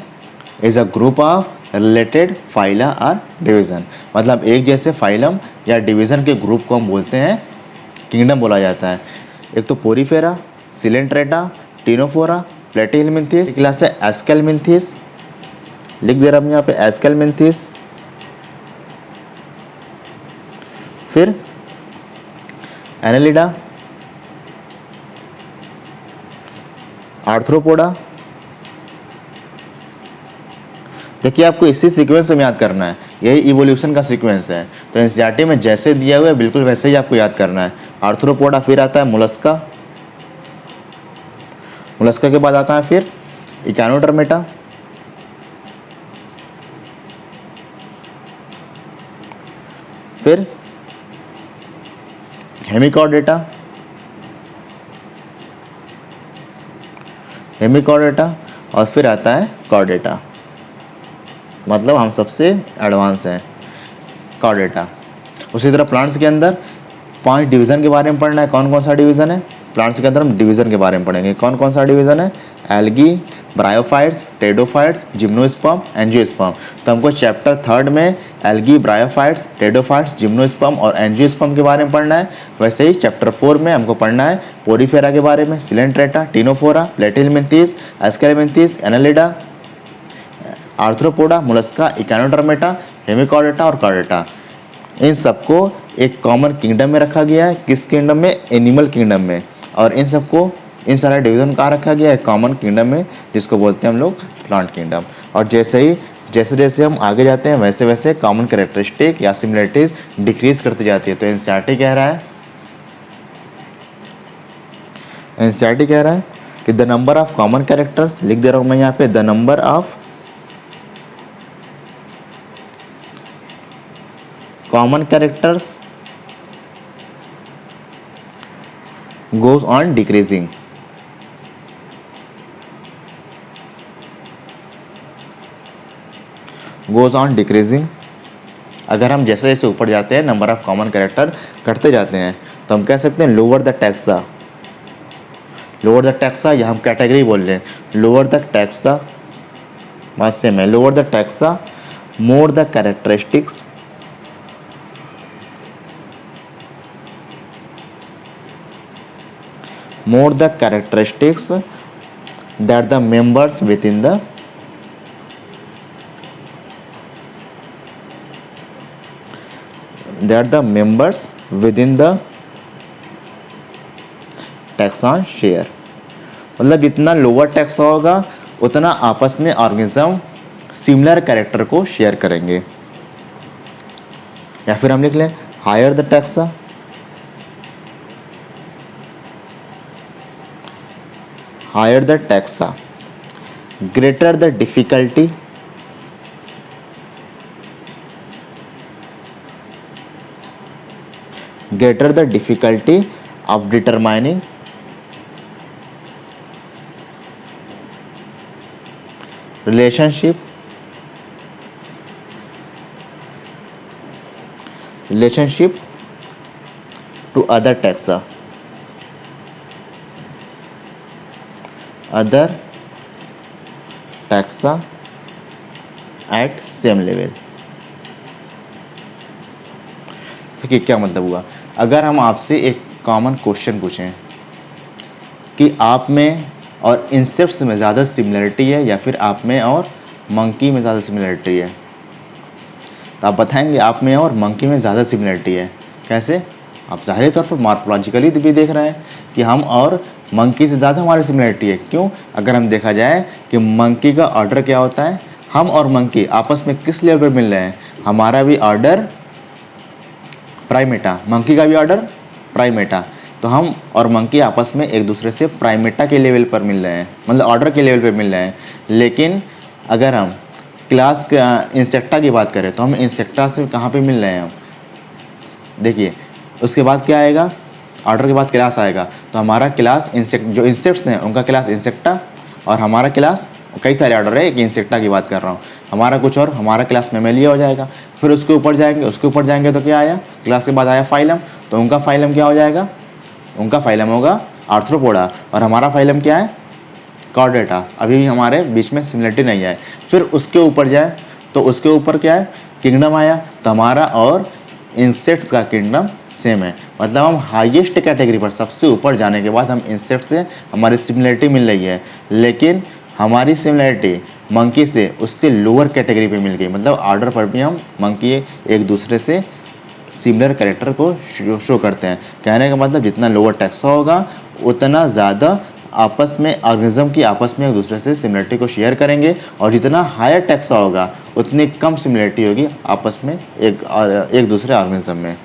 is a group of related phyla और डिवीज़न। मतलब एक जैसे फाइलम या डिवीज़न के ग्रुप को हम बोलते हैं किंगडम बोला जाता है। एक तो पोरीफेरा, सिलेंट्रेटा, टिनोफोरा, प्लेटिहेलमिन्थेस। क्लास है एस्केलमिन्थेस, लिख दे रहा हूँ यहाँ पे एस्केलमिन्थेस। फिर एनालिडा, आर्थ्रोपोडा। देखिए आपको इसी सीक्वेंस में याद करना है, यही इवोल्यूशन का सीक्वेंस है। तो एनसीईआरटी में जैसे दिया हुआ है बिल्कुल वैसे ही आपको याद करना है। आर्थ्रोपोडा, फिर आता है मोलस्का, मोलस्का के बाद आता है फिर इकानोडर्मेटा, फिर हेमिकॉर्डेटा, हेमिकॉर्डेटा, और फिर आता है कॉर्डेटा। मतलब हम सबसे एडवांस हैं कॉर्डेटा। उसी तरह प्लांट्स के अंदर 5 डिवीज़न के बारे में पढ़ना है। कौन कौन सा डिवीज़न है? प्लांट्स के अंदर हम डिवीज़न के बारे में पढ़ेंगे। कौन कौन सा डिवीज़न है? Algae, bryophytes, टेडोफाइट्स, gymnosperm, angiosperm. तो हमको चैप्टर 3 में एल्गी, ब्रायोफाइट्स, टेडोफाइट्स, जिम्नोस्पर्म और एंजियोस्पर्म के बारे में पढ़ना है। वैसे ही चैप्टर 4 में हमको पढ़ना है पोरीफेरा के बारे में, Coelenterata, Ctenophora, Platyhelminthes, Aschelminthes, Annelida, Arthropoda, Mollusca, Echinodermata, Hemichordata और कॉर्डेटा। इन सबको एक कॉमन किंगडम में रखा गया है। किस किंगडम में? एनिमल किंगडम में। और इन सबको, इन सारा डिवीज़न कहाँ रखा गया है? कॉमन किंगडम में, जिसको बोलते हैं हम लोग प्लांट किंगडम। और जैसे जैसे हम आगे जाते हैं वैसे वैसे कॉमन कैरेक्टरिस्टिक या सिमिलरिटीज डिक्रीज करती जाती है। तो एनसीईआरटी कह रहा है, एनसीईआरटी कह रहा है कि the number of common characters, लिख दे रहा हूँ मैं यहाँ पे, the number of common characters goes on decreasing। goes on decreasing। अगर हम जैसे जैसे ऊपर जाते हैं नंबर ऑफ कॉमन कैरेक्टर घटते जाते हैं तो हम कह सकते हैं lower the taxa. Lower the taxa, या हम कैटेगरी बोल रहे हैं लोअर द टैक्सा, बात सेम है। Lower the taxa, more the characteristics, more the characteristics that the members within the taxon share। मतलब जितना लोअर टैक्स होगा उतना आपस में ऑर्गेनिज्म सिमिलर कैरेक्टर को शेयर करेंगे। या फिर हम लिख लें higher the taxa, higher the taxa, greater the difficulty, of determining relationship to other taxa, at same level। देखिए क्या मतलब हुआ? अगर हम आपसे एक कॉमन क्वेश्चन पूछें कि आप में और इंसेक्ट्स में ज़्यादा सिमिलरिटी है या फिर आप में और मंकी में ज़्यादा सिमिलरिटी है, तो आप बताएंगे आप में और मंकी में ज़्यादा सिमिलरिटी है। कैसे? आप ज़ाहिर तौर पर मॉर्फोलॉजिकली भी देख रहे हैं कि हम और मंकी से ज़्यादा हमारी सिमिलरिटी है। क्यों? अगर हम देखा जाए कि मंकी का ऑर्डर क्या होता है, हम और मंकी आपस में किस लेवल पर मिल रहे हैं? हमारा भी ऑर्डर प्राइमेटा, मंकी का भी ऑर्डर प्राइमेटा। तो हम और मंकी आपस में एक दूसरे से प्राइमेटा के लेवल पर मिल रहे हैं, मतलब ऑर्डर के लेवल पर मिल रहे हैं। लेकिन अगर हम क्लास इंसेक्टा की बात करें तो हम इंसेक्टा से कहाँ पे मिल रहे हैं? हम देखिए उसके बाद क्या आएगा? ऑर्डर के बाद क्लास आएगा। तो हमारा क्लास इंसेक्ट, जो इंसेक्ट्स हैं उनका क्लास इंसेक्टा, और हमारा क्लास, कई सारे ऑर्डर है, एक इंसेक्टा की बात कर रहा हूँ, हमारा कुछ और, हमारा क्लास मेमेलिया हो जाएगा। फिर उसके ऊपर जाएंगे तो क्या आया? क्लास के बाद आया फाइलम, तो उनका फाइलम क्या हो जाएगा? उनका फाइलम होगा आर्थ्रोपोडा, और हमारा फाइलम क्या है? कॉर्डेटा, अभी हमारे बीच में सिमिलरिटी नहीं है। फिर उसके ऊपर जाए तो उसके ऊपर क्या है, किंगडम आया। तो हमारा और इंसेक्ट्स का किंगडम सेम है, मतलब हम हाईएस्ट कैटेगरी पर सबसे ऊपर जाने के बाद हम इंसेक्ट से हमारी सिमिलरिटी मिल रही है, लेकिन हमारी सिमिलरिटी मंकी से उससे लोअर कैटेगरी पे मिल गई, मतलब ऑर्डर पर भी हम मंकी एक दूसरे से सिमिलर कैरेक्टर को शो करते हैं। कहने का मतलब जितना लोअर टैक्सा होगा उतना ज़्यादा आपस में ऑर्गेनिज्म की आपस में एक दूसरे से सिमिलरिटी को शेयर करेंगे, और जितना हायर टैक्सा होगा उतनी कम सिमिलरिटी होगी आपस में एक दूसरे ऑर्गेनिज्म में।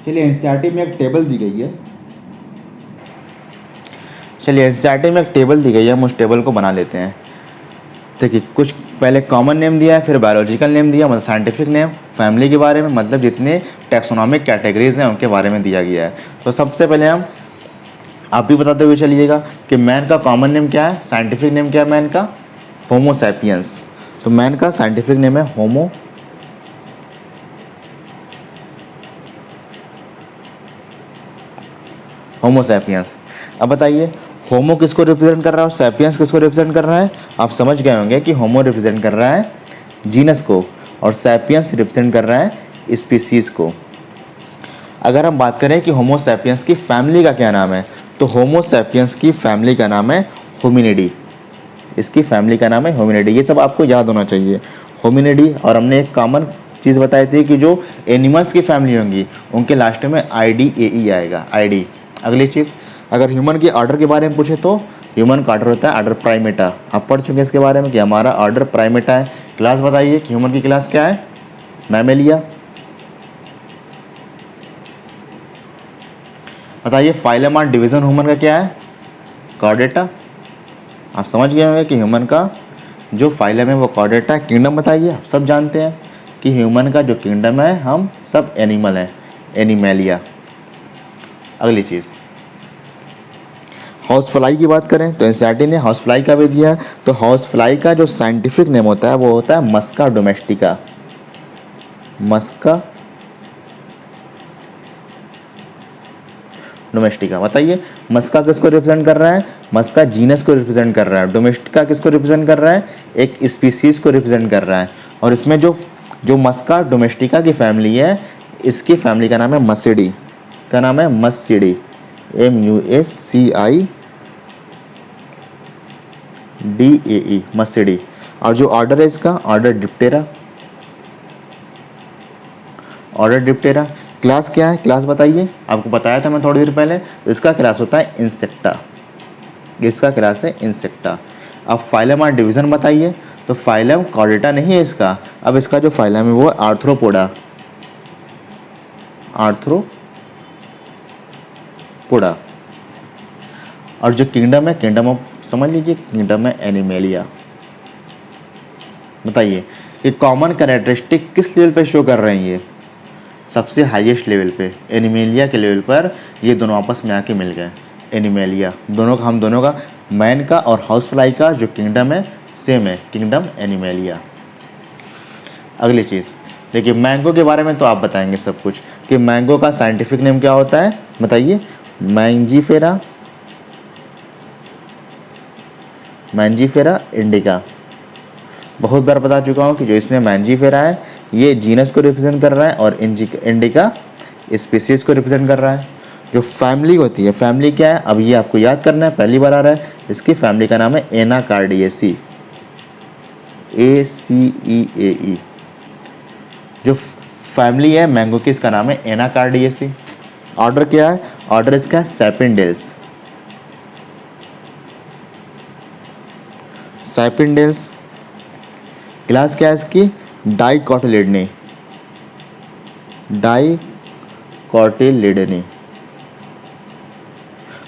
चलिए एनसीईआरटी में एक टेबल दी गई है, में एक टेबल दी गई है, हम उस टेबल को बना लेते हैं। देखिए कुछ पहले कॉमन नेम दिया है, फिर बायोलॉजिकल नेम दिया मतलब साइंटिफिक नेम, फैमिली के बारे में मतलब जितने टैक्सोनॉमिक कैटेगरीज हैं उनके बारे में दिया गया है। तो सबसे पहले हम आप भी बताते हुए चलिएगा कि मैन का कॉमन नेम क्या है, साइंटिफिक नेम क्या है मैन का, होमो सैपियंस। तो मैन का साइंटिफिक नेम है होमो सैपियंस। अब बताइए होमो किसको रिप्रेजेंट कर रहा है और सैपियंस किसको रिप्रेजेंट कर रहा है। आप समझ गए होंगे कि होमो रिप्रेजेंट कर रहा है जीनस को और सैपियंस रिप्रेजेंट कर रहा है स्पीसीज को। अगर हम बात करें कि होमो सैपियंस की फैमिली का क्या नाम है, तो होमो सैपियंस की फैमिली का नाम है होमिनिडी। इसकी फैमिली का नाम है होमिनिडी, ये सब आपको याद होना चाहिए, होमिनिडी। और हमने एक कॉमन चीज़ बताई थी कि जो एनिमल्स की फैमिली होंगी उनके लास्ट में IDAE आएगा, ID। अगली चीज़, अगर ह्यूमन के ऑर्डर के बारे में पूछे तो ह्यूमन का ऑर्डर होता है ऑर्डर प्राइमेटा। आप पढ़ चुके हैं इसके बारे में कि हमारा ऑर्डर प्राइमेटा है। क्लास बताइए कि ह्यूमन की क्लास क्या है, मैमेलिया। बताइए फाइलम और डिवीजन ह्यूमन का क्या है, कॉर्डेटा। आप समझ गए होंगे कि ह्यूमन का जो फाइलम है वो कॉर्डेटा। किंगडम बताइए, आप सब जानते हैं कि ह्यूमन का जो किंगडम है हम सब एनिमल हैं, एनिमेलिया। अगली चीज़, हाउस फ्लाई की बात करें तो एनसीईआरटी ने हाउस फ्लाई का भी दिया है। तो हाउस फ्लाई का जो साइंटिफिक नेम होता है वो होता है मस्का डोमेस्टिका। मस्का डोमेस्टिका। बताइए मस्का किसको रिप्रेजेंट कर रहा है, मस्का जीनस को रिप्रेजेंट कर रहा है। डोमेस्टिका किसको रिप्रेजेंट कर रहा है, एक स्पीसीज को रिप्रेजेंट कर रहा है। और इसमें जो मस्का डोमेस्टिका की फैमिली है, इसकी फैमिली का नाम है मस्सिडी। का नाम है मस्सिडी, MUSCIDAE, मस्सिडी। और जो ऑर्डर है इसका order Diptera, order Diptera. Class क्या है, क्लास बताइए, आपको बताया था मैं थोड़ी देर पहले, इसका क्लास होता है इंसेक्टा। इसका क्लास है इंसेक्टा। अब फाइलम और डिवीजन बताइए, तो फाइलम कॉर्डेटा नहीं है इसका, अब इसका जो फाइलम है वो आर्थ्रोपोडा, आर्थ्रोपोडा। और जो किंगडम है, किंगडम ऑफ समझ लीजिए, किंगडम है एनिमेलिया। बताइए ये कॉमन कैरेक्टरिस्टिक किस लेवल पे शो कर रहे हैं, ये सबसे हाईएस्ट लेवल पे, एनिमेलिया के लेवल पर ये दोनों आपस में आके मिल गए। एनिमेलिया दोनों का, हम दोनों का, मैन का और हाउस फ्लाई का जो किंगडम है सेम है, किंगडम एनिमेलिया। अगली चीज़ देखिए, मैंगो के बारे में तो आप बताएंगे सब कुछ कि मैंगो का साइंटिफिक नेम क्या होता है, बताइए। Mangifera indica. बहुत बार बता चुका हूँ कि जो इसमें मैंजीफेरा है ये जीनस को रिप्रेजेंट कर रहा है और इंडिका स्पीसीज को रिप्रेजेंट कर रहा है। जो फैमिली होती है, फैमिली क्या है, अब ये आपको याद करना है, पहली बार आ रहा है। इसकी फैमिली का नाम है एनाकार्डियेसी, ACEAE। जो फैमिली है मैंगो की, इसका नाम है एनाकार्डियेसी। ऑर्डर क्या है, ऑर्डर इसका है सैपिनडेल्स, सैपिनडेल्स। क्लास क्या है इसकी, डाइकोटिलिडनी, डाइकोटिलिडनी।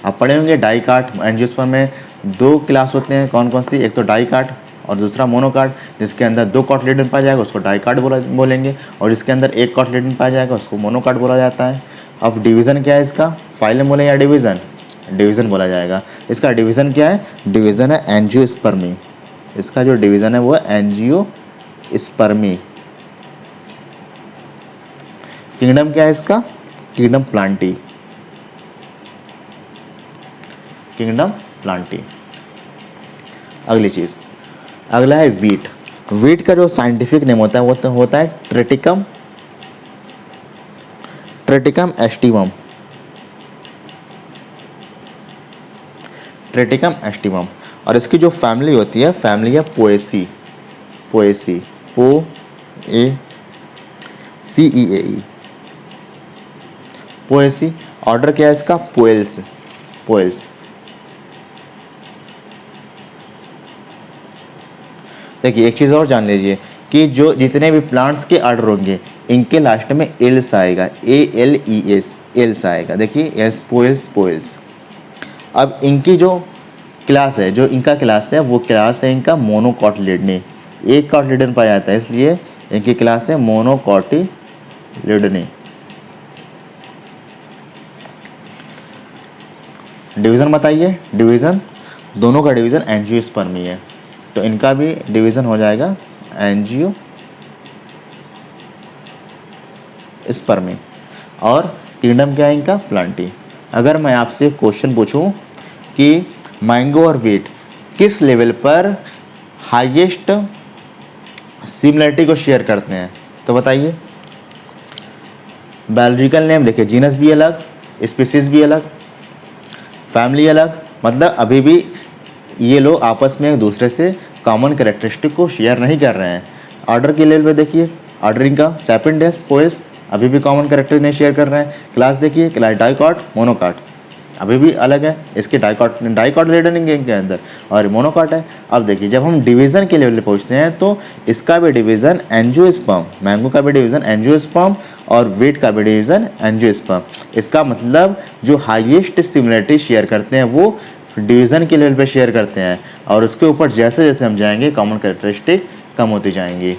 आप पढ़े होंगे डाइकाट एंजियोस्पर्म में दो क्लास होते हैं, कौन कौन सी, एक तो डाइकाट और दूसरा मोनोकाट। जिसके अंदर दो कॉटिलिडन पाया जाएगा उसको डाइकाट बोलेंगे, और जिसके अंदर एक कॉटिलिडन पाया जाएगा उसको मोनोकाट बोला जाता है। अब डिवीज़न क्या है इसका, फाइलम बोले या डिवीज़न, डिवीज़न बोला जाएगा। इसका डिवीज़न क्या है, डिवीज़न है एंजियोस्पर्मी। इसका जो डिवीज़न है वो है एंजियोस्पर्मी। किंगडम क्या है इसका, किंगडम प्लांटी। Kingdom Plantae. अगली चीज़, अगला है वीट। वीट का जो साइंटिफिक नेम होता है वो तो होता है ट्रिटिकम एस्टिवम। Triticum aestivum. और इसकी जो फैमिली होती है, फैमिली है पोएसी। Poaceae Poaceae. ऑर्डर क्या है इसका? पोएल्स। देखिए एक चीज़ और जान लीजिए कि जो जितने भी प्लांट्स के ऑर्डर होंगे इनके लास्ट में एल्स आएगा, ALES, एल्स आएगा। देखिए एल्स, पोएल्स। अब इनकी जो क्लास है, जो इनका क्लास है वो क्लास है इनका मोनोकॉटिलिडनी। एक कॉटिलिडन पाया जाता है, इसलिए इनकी क्लास है मोनोकॉटिलिडनी। डिवीज़न बताइए। डिवीज़न, दोनों का डिवीज़न एंजियोस्पर्मी है, तो इनका भी डिवीज़न हो जाएगा एंजियोस्पर्मी। और किंगडम क्या है इनका? प्लांटी। अगर मैं आपसे क्वेश्चन पूछूं कि मैंगो और वीट किस लेवल पर हाईएस्ट सिमिलरिटी को शेयर करते हैं, तो बताइए। बायोलॉजिकल नेम देखिए, जीनस भी अलग, स्पीसीज भी अलग, फैमिली अलग, मतलब अभी भी ये लोग आपस में एक दूसरे से कॉमन कैरेक्टरिस्टिक को शेयर नहीं कर रहे हैं। ऑर्डर के लेवल पे देखिए, ऑर्डरिंग का सेपेंडेस, पोएस अभी भी कॉमन कैरेक्टर नहीं शेयर कर रहे हैं। क्लास देखिए, क्लास डाइकॉट, मोनोकॉट अभी भी अलग है, इसके डाइकॉट रिडनिंग के अंदर और मोनोकॉट है। अब देखिए जब हम डिवीज़न के लेवल पे पहुँचते हैं तो इसका भी डिवीज़न एंजियोस्पर्म, मैंगो का भी डिवीज़न एंजियोस्पर्म और वीट का भी डिवीज़न एंजियोस्पर्म। इसका मतलब जो हाईएस्ट सिमिलरिटी शेयर करते हैं वो डिवीज़न के लेवल पे शेयर करते हैं, और उसके ऊपर जैसे जैसे हम जाएंगे कॉमन कैरेक्टरिस्टिक कम होती जाएंगी।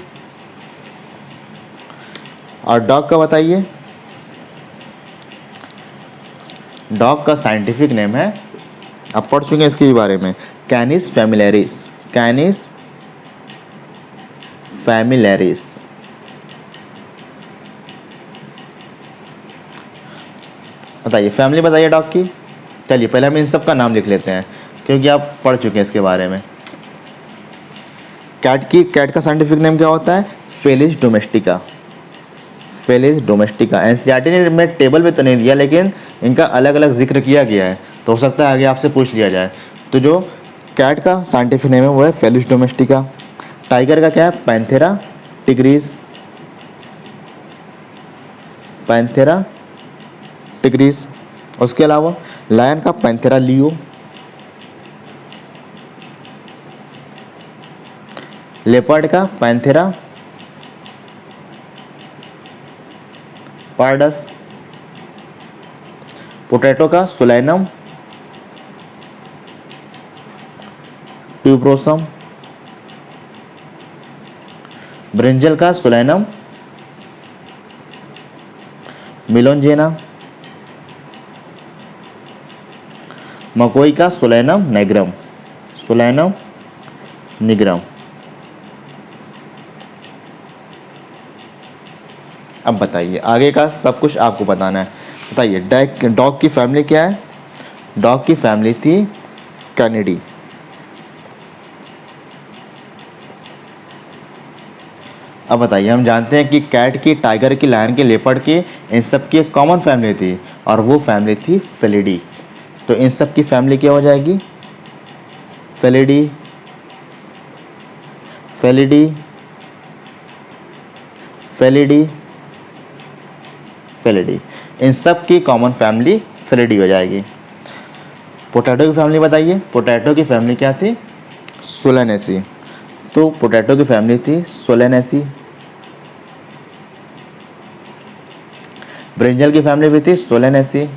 और डॉग का बताइए। डॉग का साइंटिफिक नेम है, आप पढ़ चुके हैं इसके बारे में, कैनिस फैमिलियरिस। कैनिस फैमिलियरिस। बताइए फैमिली बताइए डॉग की। चलिए पहले हम इन सब का नाम लिख लेते हैं क्योंकि आप पढ़ चुके हैं इसके बारे में। कैट का साइंटिफिक नेम क्या होता है? Felis domestica. Felis domestica. NCERT ने में टेबल में तो नहीं दिया, लेकिन इनका अलग अलग जिक्र किया गया है, तो हो सकता है आगे आपसे पूछ लिया जाए। तो जो कैट का साइंटिफिक नेम है वो है फेलिस डोमेस्टिका। टाइगर का क्या है? Panthera tigris. Panthera tigris. उसके अलावा लायन का पैंथेरा लियो। लेपर्ड का पैंथेरा पार्डस। पोटैटो का सोलैनम ट्यूब्रोसम। ब्रिंजल का सोलैनम मिलोंजेना। मकोई का सोलैनम निग्रम। Solanum nigrum. अब बताइए आगे का सब कुछ आपको बताना है। बताइए डॉग की फैमिली क्या है? डॉग की फैमिली थी कैनिडी। अब बताइए, हम जानते हैं कि कैट की, टाइगर की, लायन की, लेपर्ड की, इन सब की एक कॉमन फैमिली थी और वो फैमिली थी फेलिडी। तो इन सब की फैमिली क्या हो जाएगी? Felidae, Felidae, Felidae, Felidae. इन सब की कॉमन फैमिली फेलिडी हो जाएगी। पोटैटो की फैमिली बताइए। पोटैटो की फैमिली क्या थी? सोलेनेसी। तो पोटैटो की फैमिली थी सोलेनेसी। ब्रिंजल की फैमिली भी थी सोलेनेसी।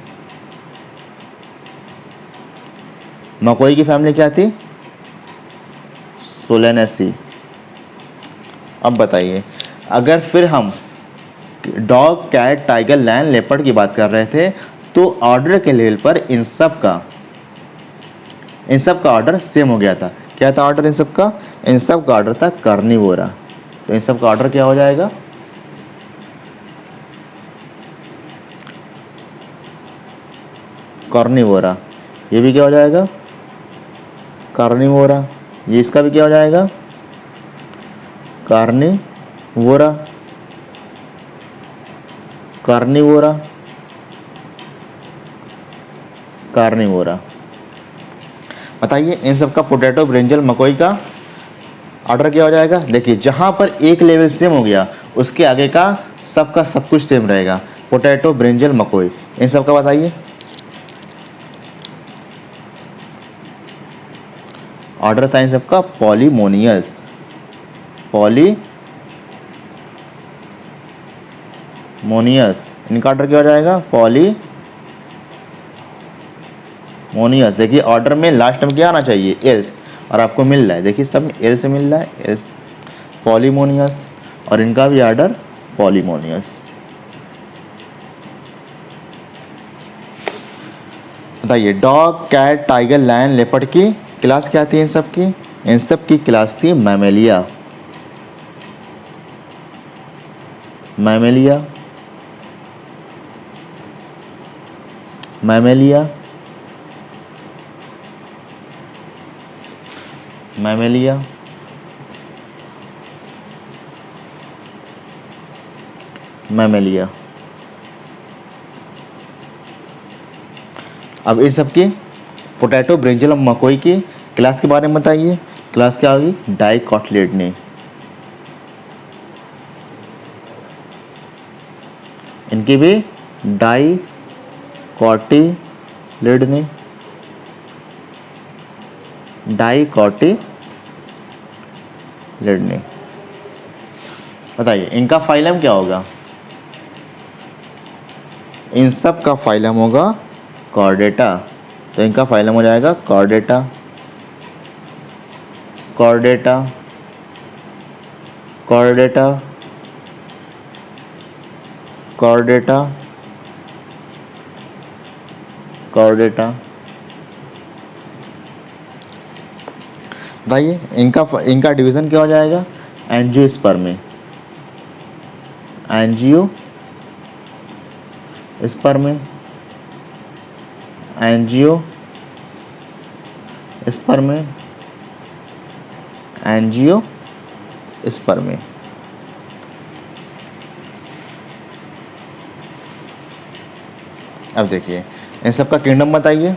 मकोई की फैमिली क्या थी? सोलेनेसी। अब बताइए, अगर फिर हम dog, cat, tiger, lion, leopard की बात कर रहे थे तो ऑर्डर के लेवल पर इन सब का ऑर्डर सेम हो गया था। क्या था ऑर्डर इन सब का? इन सब का ऑर्डर था कार्निवोरा। तो इन सब का ऑर्डर क्या हो जाएगा? कार्निवोरा। ये भी क्या हो जाएगा, कार्निवोरा। ये इसका भी क्या हो जाएगा, कार्निवोरा, कार्निवोरा, कार्निवोरा। बताइए इन सब का पोटैटो, ब्रिंजल, मकोई का ऑर्डर क्या हो जाएगा। देखिए जहाँ पर एक लेवल सेम हो गया उसके आगे का सबका सब कुछ सेम रहेगा। पोटैटो, ब्रिंजल, मकोई, इन सब का बताइए ऑर्डर था इन सबका पॉलीमोनियस, पॉलीमोनियस। इनका ऑर्डर क्या हो जाएगा, पॉलीमोनियस। देखिए ऑर्डर में लास्ट में क्या आना चाहिए, एल्स, और आपको मिल रहा है, देखिए सब में एल से मिल रहा है, एल्स, पॉलीमोनियस, और इनका भी ऑर्डर पॉलीमोनियस। बताइए dog, cat, tiger, lion, leopard की क्लास क्या थी इन सब की। इन सब की क्लास थी Mammalia, Mammalia, Mammalia, Mammalia, Mammalia. अब इन सब की पोटैटो, ब्रिंजल और मकोई की क्लास के बारे में बताइए। क्लास क्या होगी, डाइकोटिलेडनी। इनकी भी डाइकोटिलेडनी, डाइकोटिलेडनी। बताइए इनका फाइलम क्या होगा। इन सब का फाइलम होगा कॉर्डेटा, तो इनका फाइलम हो जाएगा Chordata, Chordata, Chordata, Chordata, Chordata. बताइए इनका डिवीज़न क्या हो जाएगा, एंजियोस्पर्मी, एंजियोस्पर्मी, एंजियोस्पर्मी, एंजियोस्पर्मी। अब देखिए इन सब का किंगडम बताइए,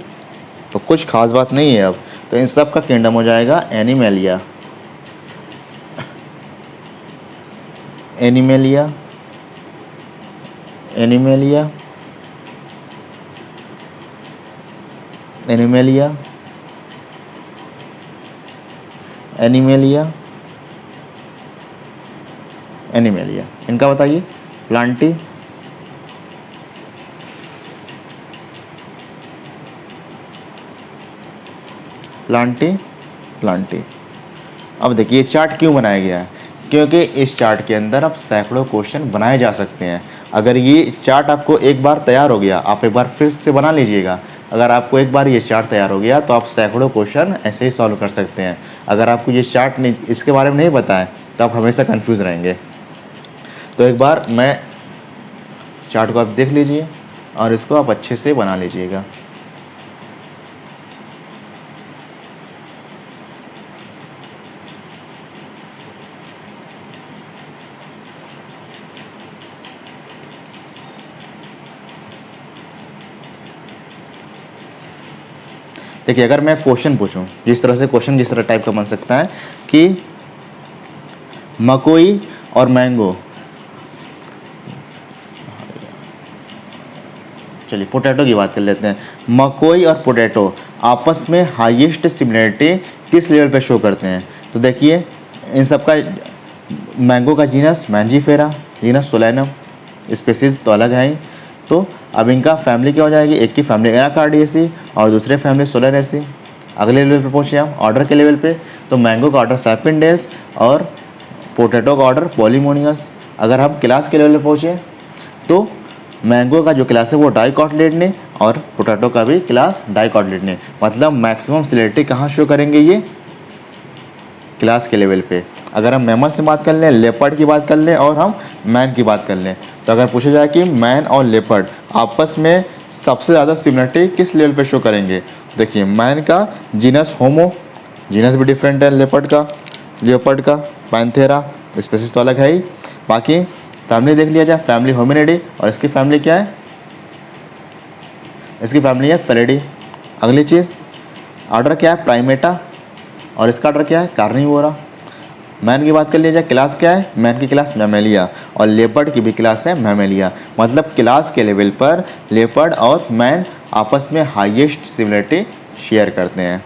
तो कुछ खास बात नहीं है अब, तो इन सब का किंगडम हो जाएगा animalia, animalia, animalia, animalia, animalia, animalia. इनका बताइए प्लांटी, प्लांटी, प्लांटी। अब देखिए चार्ट क्यों बनाया गया है, क्योंकि इस चार्ट के अंदर अब सैकड़ों क्वेश्चन बनाए जा सकते हैं। अगर ये चार्ट आपको एक बार तैयार हो गया, आप एक बार फिर से बना लीजिएगा। अगर आपको एक बार ये चार्ट तैयार हो गया तो आप सैकड़ों क्वेश्चन ऐसे ही सॉल्व कर सकते हैं। अगर आपको ये चार्ट नहीं, इसके बारे में नहीं पता है तो आप हमेशा कंफ्यूज रहेंगे। तो एक बार मैं चार्ट को आप देख लीजिए और इसको आप अच्छे से बना लीजिएगा। देखिए अगर मैं क्वेश्चन पूछूं, जिस तरह से क्वेश्चन जिस तरह टाइप का बन सकता है कि मकोई और मैंगो, चलिए पोटैटो की बात कर लेते हैं। मकोई और पोटैटो आपस में हाईएस्ट सिमिलरिटी किस लेवल पे शो करते हैं। तो देखिए इन सब का मैंगो का genus Mangifera, genus solanum, species तो अलग है ही। तो अब इनका फैमिली क्या हो जाएगी, एक की फैमिली एनाकार्डियेसी और दूसरे फैमिली सोलैनेसी। अगले लेवल पे पहुँचे हम ऑर्डर के लेवल पे, तो मैंगो का ऑर्डर सैपिनडेल्स और पोटैटो का ऑर्डर पॉलीमोनियस। अगर हम क्लास के लेवल पे पहुँचे तो मैंगो का जो क्लास है वो डाइकोटिलेडनी और पोटैटो का भी क्लास डाइकोटिलेडनी। मतलब मैक्सिमम सिमिलरिटी कहाँ शो करेंगे, ये क्लास के लेवल पे। अगर हम मैमल से बात कर लें, लेपर्ड की बात कर लें और हम मैन की बात कर लें, तो अगर पूछा जाए कि मैन और लेपर्ड आपस में सबसे ज़्यादा सिमिलरिटी किस लेवल पे शो करेंगे? देखिए मैन का जीनस होमो, जीनस भी डिफरेंट है लेपर्ड का पैंथेरा, स्पेसिस तो अलग है ही। बाकी फैमिली देख लिया जाए, फैमिली होमिनिडी, और इसकी फैमिली क्या है? इसकी फैमिली है फेलिडी। अगली चीज़, ऑर्डर क्या है? प्राइमेटा, और इसका ऑर्डर क्या है? कार्निवोरा। मैन की बात कर लिया जाए, क्लास क्या है? मैन की क्लास मैमेलिया, और लेपर्ड की भी क्लास है मैमेलिया। मतलब क्लास के लेवल पर लेपर्ड और मैन आपस में हाईएस्ट सिमिलरिटी शेयर करते हैं।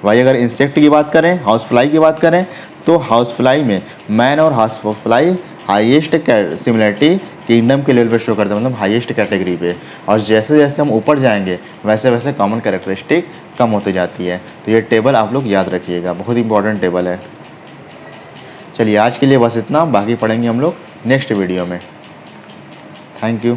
वही अगर इंसेक्ट की बात करें, हाउस फ्लाई की बात करें, तो हाउस फ्लाई में मैन और house fly highest similarity kingdom के लेवल पे शो करते हैं, मतलब हाईएस्ट कैटेगरी पे। और जैसे जैसे हम ऊपर जाएंगे वैसे वैसे कॉमन कैरेक्टरिस्टिक कम होती जाती है। तो ये टेबल आप लोग याद रखिएगा, बहुत इंपॉर्टेंट टेबल है। चलिए आज के लिए बस इतना, बाकी पढ़ेंगे हम लोग नेक्स्ट वीडियो में। Thank you.